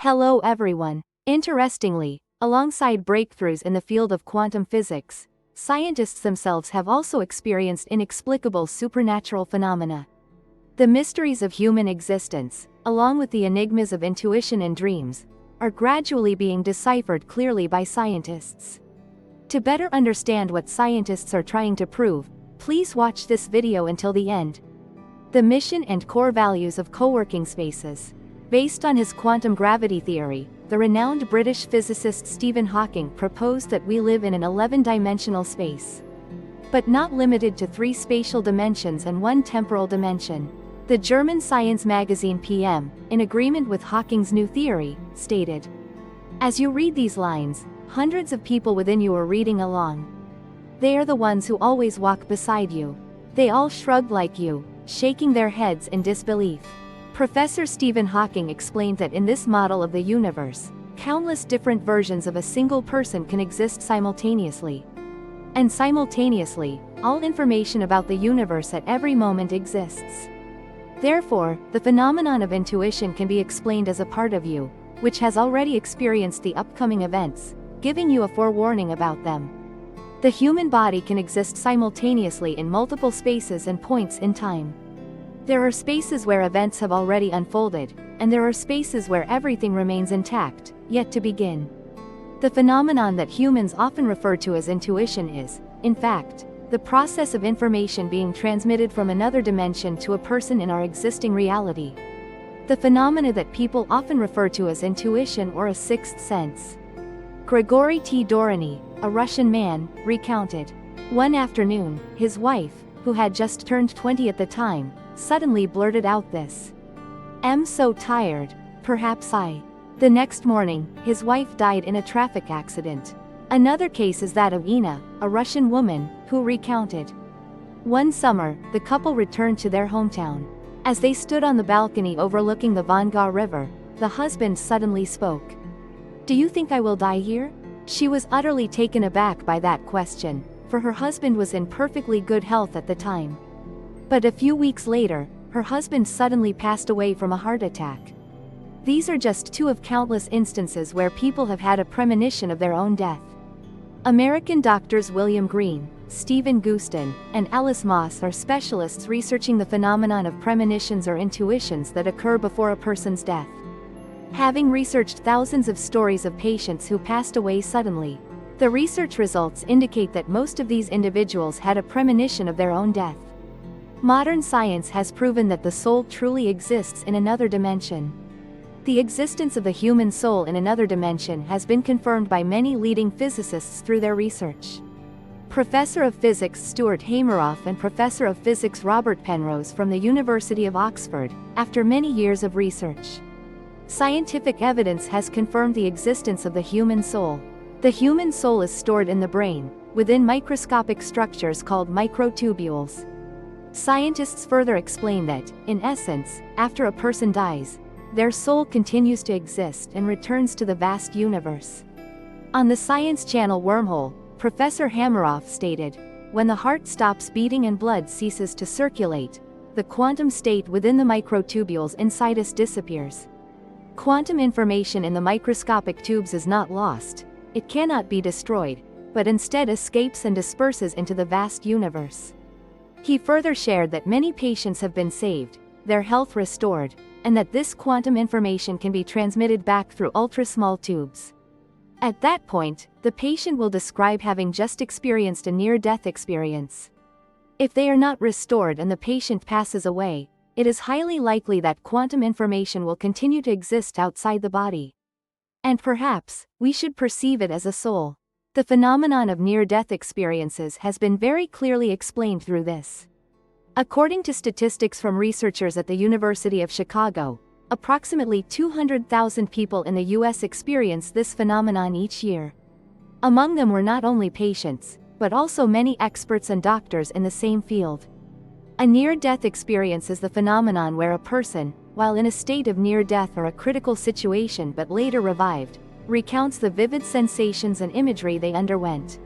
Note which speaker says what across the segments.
Speaker 1: Hello everyone. Interestingly, alongside breakthroughs in the field of quantum physics, scientists themselves have also experienced inexplicable supernatural phenomena. The mysteries of human existence, along with the enigmas of intuition and dreams, are gradually being deciphered clearly by scientists. To better understand what scientists are trying to prove, please watch this video until the end. The mission and core values of co-working spaces. Based on his quantum gravity theory, the renowned British physicist Stephen Hawking proposed that we live in an 11-dimensional space. But not limited to 3 spatial dimensions and 1 temporal dimension. The German science magazine PM, in agreement with Hawking's new theory, stated, "As you read these lines, hundreds of people within you are reading along. They are the ones who always walk beside you. They all shrug like you, shaking their heads in disbelief." Professor Stephen Hawking explained that in this model of the universe, countless different versions of a single person can exist simultaneously. And simultaneously, all information about the universe at every moment exists. Therefore, the phenomenon of intuition can be explained as a part of you, which has already experienced the upcoming events, giving you a forewarning about them. The human body can exist simultaneously in multiple spaces and points in time. There are spaces where events have already unfolded, and there are spaces where everything remains intact, yet to begin. The phenomenon that humans often refer to as intuition is, in fact, the process of information being transmitted from another dimension to a person in our existing reality. The phenomena that people often refer to as intuition or a sixth sense. Grigory T. Dorany, a Russian man, recounted. One afternoon, his wife, who had just turned 20 at the time, suddenly blurted out this. "I'm so tired, perhaps I." The next morning, his wife died in a traffic accident. Another case is that of Ina, a Russian woman, who recounted. One summer, the couple returned to their hometown. As they stood on the balcony overlooking the Volga River, the husband suddenly spoke. "Do you think I will die here?" She was utterly taken aback by that question, for her husband was in perfectly good health at the time. But a few weeks later, her husband suddenly passed away from a heart attack. These are just 2 of countless instances where people have had a premonition of their own death. American doctors William Green, Stephen Guston, and Alice Moss are specialists researching the phenomenon of premonitions or intuitions that occur before a person's death. Having researched thousands of stories of patients who passed away suddenly, the research results indicate that most of these individuals had a premonition of their own death. Modern science has proven that the soul truly exists in another dimension. The existence of the human soul in another dimension has been confirmed by many leading physicists through their research. Professor of Physics Stuart Hameroff and Professor of Physics Robert Penrose from the University of Oxford, after many years of research. Scientific evidence has confirmed the existence of the human soul. The human soul is stored in the brain, within microscopic structures called microtubules. Scientists further explain that, in essence, after a person dies, their soul continues to exist and returns to the vast universe. On the Science Channel Wormhole, Professor Hameroff stated, "When the heart stops beating and blood ceases to circulate, the quantum state within the microtubules inside us disappears. Quantum information in the microscopic tubes is not lost, it cannot be destroyed, but instead escapes and disperses into the vast universe." He further shared that many patients have been saved, their health restored, and that this quantum information can be transmitted back through ultra-small tubes. At that point, the patient will describe having just experienced a near-death experience. If they are not restored and the patient passes away, it is highly likely that quantum information will continue to exist outside the body. And perhaps, we should perceive it as a soul. The phenomenon of near-death experiences has been very clearly explained through this. According to statistics from researchers at the University of Chicago, approximately 200,000 people in the U.S. experience this phenomenon each year. Among them were not only patients, but also many experts and doctors in the same field. A near-death experience is the phenomenon where a person, while in a state of near-death or a critical situation but later revived, recounts the vivid sensations and imagery they underwent.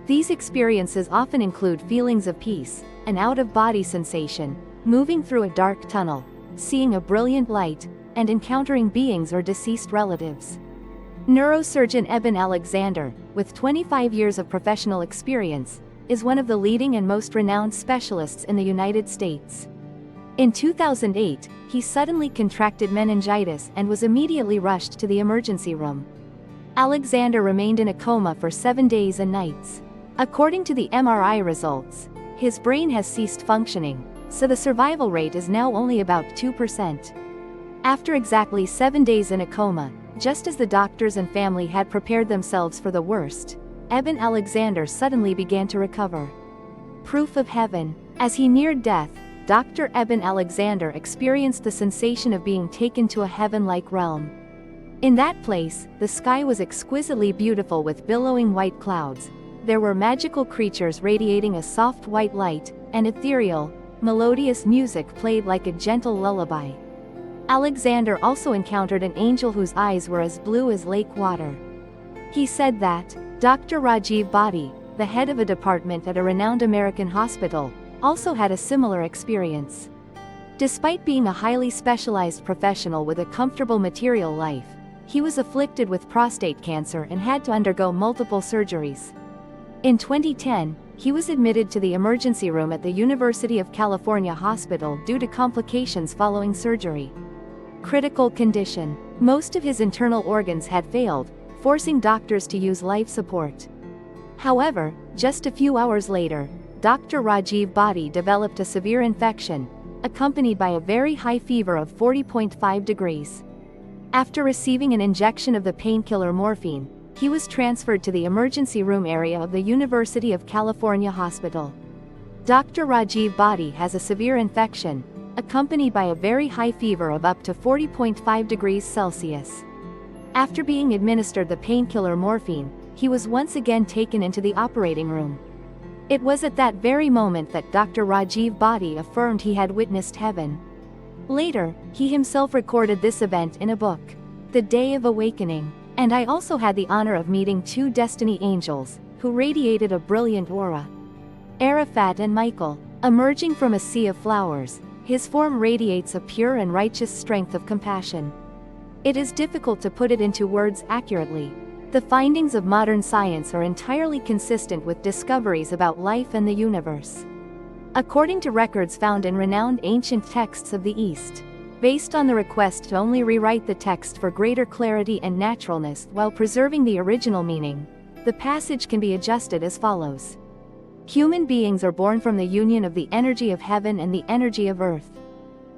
Speaker 1: These experiences often include feelings of peace, an out-of-body sensation, moving through a dark tunnel, seeing a brilliant light, and encountering beings or deceased relatives. Neurosurgeon Eben Alexander, with 25 years of professional experience, is one of the leading and most renowned specialists in the United States. In 2008, he suddenly contracted meningitis and was immediately rushed to the emergency room. Alexander remained in a coma for 7 days and nights. According to the MRI results, his brain has ceased functioning, so the survival rate is now only about 2%. After exactly 7 days in a coma, just as the doctors and family had prepared themselves for the worst, Eben Alexander suddenly began to recover. Proof of heaven. As he neared death, Dr. Eben Alexander experienced the sensation of being taken to a heaven-like realm. In that place, the sky was exquisitely beautiful with billowing white clouds. There were magical creatures radiating a soft white light, and ethereal, melodious music played like a gentle lullaby. Alexander also encountered an angel whose eyes were as blue as lake water. He said that Dr. Rajiv Bhatti, the head of a department at a renowned American hospital, also had a similar experience. Despite being a highly specialized professional with a comfortable material life, he was afflicted with prostate cancer and had to undergo multiple surgeries. In 2010, he was admitted to the emergency room at the University of California Hospital due to complications following surgery. Critical condition. Most of his internal organs had failed, forcing doctors to use life support. However, just a few hours later, Dr. Rajiv Bhatti developed a severe infection, accompanied by a very high fever of 40.5 degrees. After receiving an injection of the painkiller morphine, he was transferred to the emergency room area of the University of California Hospital. Dr. Rajiv Bhatti has a severe infection, accompanied by a very high fever of up to 40.5 degrees Celsius. After being administered the painkiller morphine, he was once again taken into the operating room. It was at that very moment that Dr. Rajiv Bhatti affirmed he had witnessed heaven. Later, he himself recorded this event in a book, The Day of Awakening. And I also had the honor of meeting 2 destiny angels, who radiated a brilliant aura. Arafat and Michael. Emerging from a sea of flowers, his form radiates a pure and righteous strength of compassion. It is difficult to put it into words accurately. The findings of modern science are entirely consistent with discoveries about life and the universe. According to records found in renowned ancient texts of the East, based on the request to only rewrite the text for greater clarity and naturalness while preserving the original meaning, the passage can be adjusted as follows. Human beings are born from the union of the energy of heaven and the energy of earth.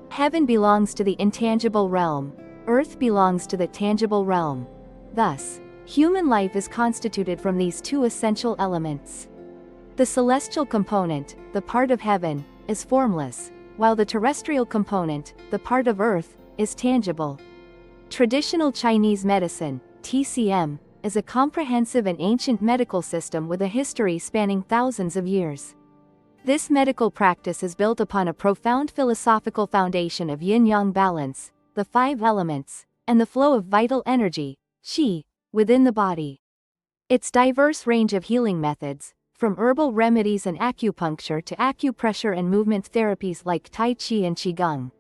Speaker 1: Heaven belongs to the intangible realm, earth belongs to the tangible realm. Thus, human life is constituted from these 2 essential elements. The celestial component, the part of heaven, is formless, while the terrestrial component, the part of earth, is tangible. Traditional Chinese medicine, TCM, is a comprehensive and ancient medical system with a history spanning thousands of years. This medical practice is built upon a profound philosophical foundation of yin-yang balance, the 5 elements, and the flow of vital energy, qi, within the body. Its diverse range of healing methods, from herbal remedies and acupuncture to acupressure and movement therapies like Tai Chi and Qigong,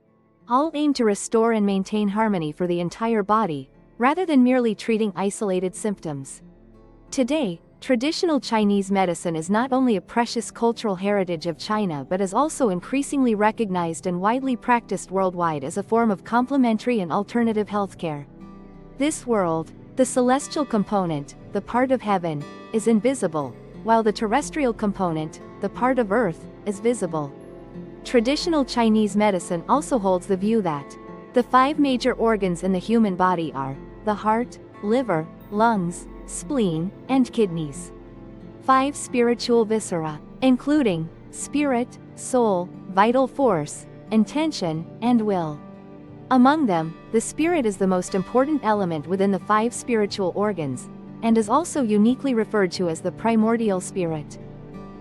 Speaker 1: all aim to restore and maintain harmony for the entire body, rather than merely treating isolated symptoms. Today, traditional Chinese medicine is not only a precious cultural heritage of China but is also increasingly recognized and widely practiced worldwide as a form of complementary and alternative healthcare. This world, the celestial component, the part of heaven, is invisible, while the terrestrial component, the part of earth, is visible. Traditional Chinese medicine also holds the view that the 5 major organs in the human body are the heart, liver, lungs, spleen, and kidneys. 5 spiritual viscera, including spirit, soul, vital force, intention, and will. Among them, the spirit is the most important element within the 5 spiritual organs, and is also uniquely referred to as the primordial spirit.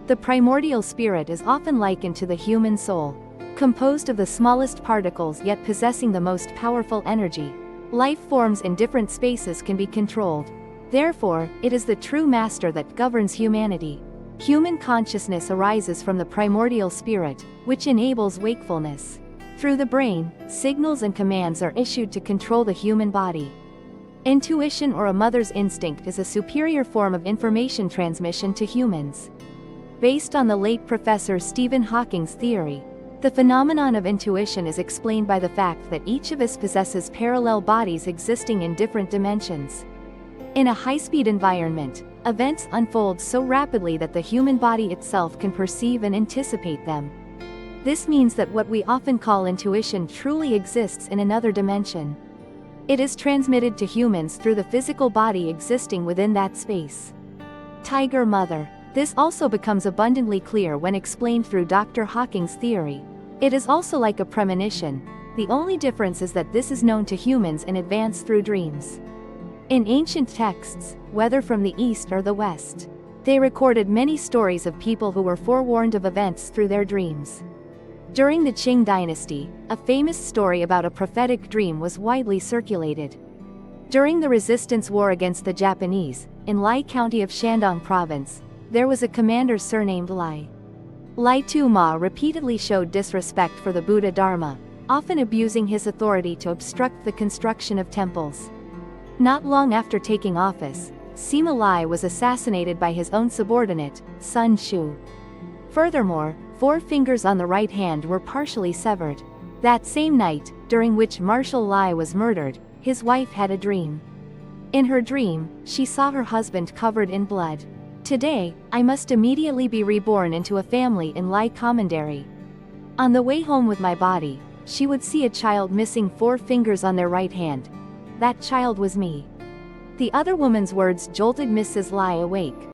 Speaker 1: The primordial spirit is often likened to the human soul, composed of the smallest particles yet possessing the most powerful energy. Life forms in different spaces can be controlled. Therefore, it is the true master that governs humanity. Human consciousness arises from the primordial spirit, which enables wakefulness. Through the brain, signals and commands are issued to control the human body. Intuition, or a mother's instinct, is a superior form of information transmission to humans. Based on the late Professor Stephen Hawking's theory, the phenomenon of intuition is explained by the fact that each of us possesses parallel bodies existing in different dimensions. In a high-speed environment, events unfold so rapidly that the human body itself can perceive and anticipate them. This means that what we often call intuition truly exists in another dimension. It is transmitted to humans through the physical body existing within that space. Tiger Mother. This also becomes abundantly clear when explained through Dr. Hawking's theory. It is also like a premonition. The only difference is that this is known to humans in advance through dreams. In ancient texts, whether from the East or the West, they recorded many stories of people who were forewarned of events through their dreams. During the Qing dynasty, a famous story about a prophetic dream was widely circulated. During the resistance war against the Japanese, in Lai County of Shandong Province, there was a commander surnamed Lai. Lai Tuma repeatedly showed disrespect for the Buddha Dharma, often abusing his authority to obstruct the construction of temples. Not long after taking office, Sima Lai was assassinated by his own subordinate, Sun Shu. Furthermore, 4 fingers on the right hand were partially severed. That same night, during which Marshal Lai was murdered, his wife had a dream. In her dream, she saw her husband covered in blood. Today, I must immediately be reborn into a family in Lai Commandery. On the way home with my body, she would see a child missing 4 fingers on their right hand. That child was me. The other woman's words jolted Mrs. Lai awake.